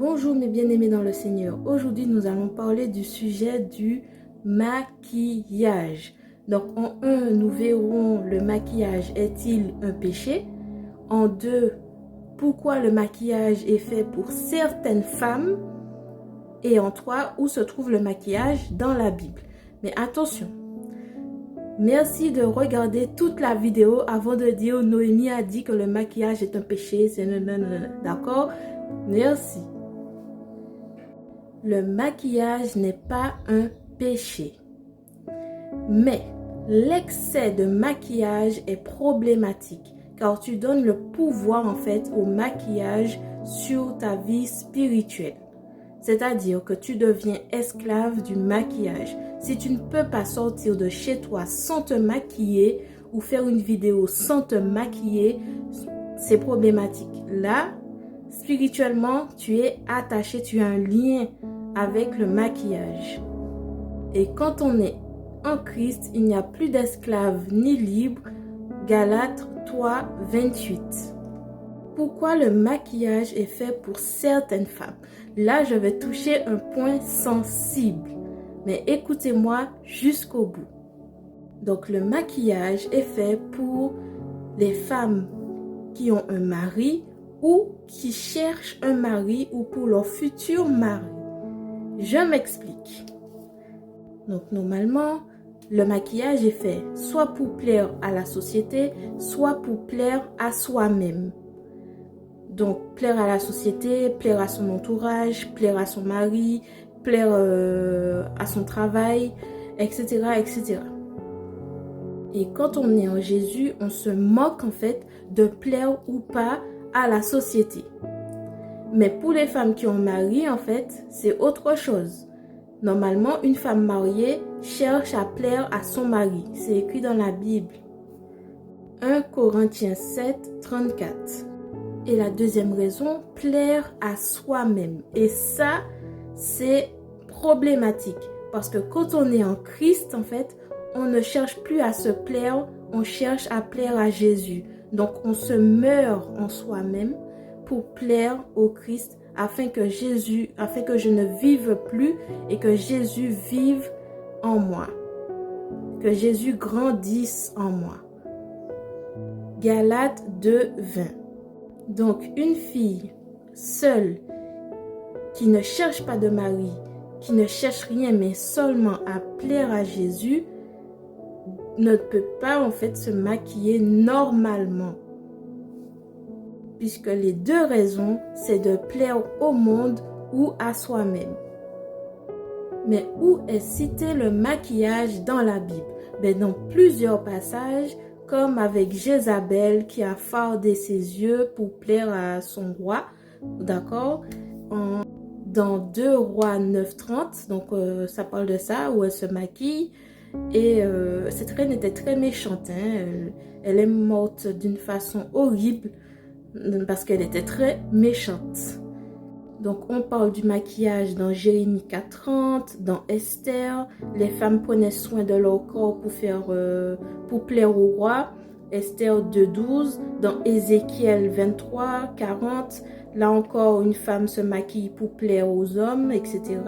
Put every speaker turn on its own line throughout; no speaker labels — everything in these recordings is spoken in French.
Bonjour mes bien-aimés dans le Seigneur. Aujourd'hui, nous allons parler du sujet du maquillage. Donc, en 1, nous verrons le maquillage est-il un péché? En 2, pourquoi le maquillage est fait pour certaines femmes? Et en 3, où se trouve le maquillage dans la Bible? Mais attention, merci de regarder toute la vidéo avant de dire Noémie a dit que le maquillage est un péché. C'est non, d'accord? Merci. Le maquillage n'est pas un péché. Mais l'excès de maquillage est problématique car tu donnes le pouvoir en fait au maquillage sur ta vie spirituelle. C'est-à-dire que tu deviens esclave du maquillage. Si tu ne peux pas sortir de chez toi sans te maquiller ou faire une vidéo sans te maquiller, c'est problématique. Là, spirituellement, tu es attaché, tu as un lien avec le maquillage. Et quand on est en Christ, il n'y a plus d'esclaves ni libres. Galates 3, 28. Pourquoi le maquillage est fait pour certaines femmes? Là, je vais toucher un point sensible. Mais écoutez-moi jusqu'au bout. Donc, le maquillage est fait pour les femmes qui ont un mari ou qui cherchent un mari ou pour leur futur mari. Je m'explique. Donc, normalement, le maquillage est fait soit pour plaire à la société, soit pour plaire à soi-même. Donc, plaire à la société, plaire à son entourage, plaire à son mari, plaire à son travail, etc., etc. Et quand on est en Jésus, on se moque en fait de plaire ou pas à la société. Mais pour les femmes qui ont mari, en fait, c'est autre chose. Normalement, une femme mariée cherche à plaire à son mari. C'est écrit dans la Bible. 1 Corinthiens 7, 34. Et la deuxième raison, plaire à soi-même. Et ça, c'est problématique. Parce que quand on est en Christ, en fait, on ne cherche plus à se plaire, on cherche à plaire à Jésus. Donc, on se meurt en soi-même pour plaire au Christ afin que je ne vive plus et que Jésus vive en moi. Que Jésus grandisse en moi. Galates 2, 20. Donc, une fille seule qui ne cherche pas de mari, qui ne cherche rien mais seulement à plaire à Jésus, ne peut pas en fait se maquiller normalement. Puisque les deux raisons, c'est de plaire au monde ou à soi-même. Mais où est cité le maquillage dans la Bible? Dans plusieurs passages, comme avec Jézabel qui a fardé ses yeux pour plaire à son roi, d'accord? Dans 2 Rois 9:30, donc ça parle de ça, où elle se maquille. Et cette reine était très méchante, hein? Elle est morte d'une façon horrible parce qu'elle était très méchante. Donc on parle du maquillage dans Jérémie 4:30, dans Esther. Les femmes prenaient soin de leur corps pour plaire au roi. Esther 2:12, dans Ézéchiel 23:40. Là encore, une femme se maquille pour plaire aux hommes, etc.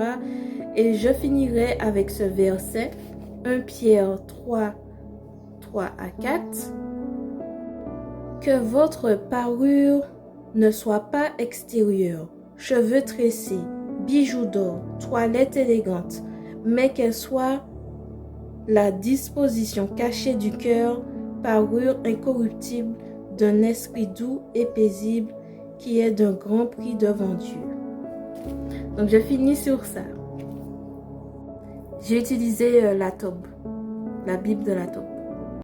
Et je finirai avec ce verset, 1 Pierre 3, 3 à 4. Que votre parure ne soit pas extérieure, cheveux tressés, bijoux d'or, toilette élégante, mais qu'elle soit la disposition cachée du cœur, parure incorruptible d'un esprit doux et paisible qui est d'un grand prix devant Dieu. Donc je finis sur ça. J'ai utilisé la Bible de la Tob.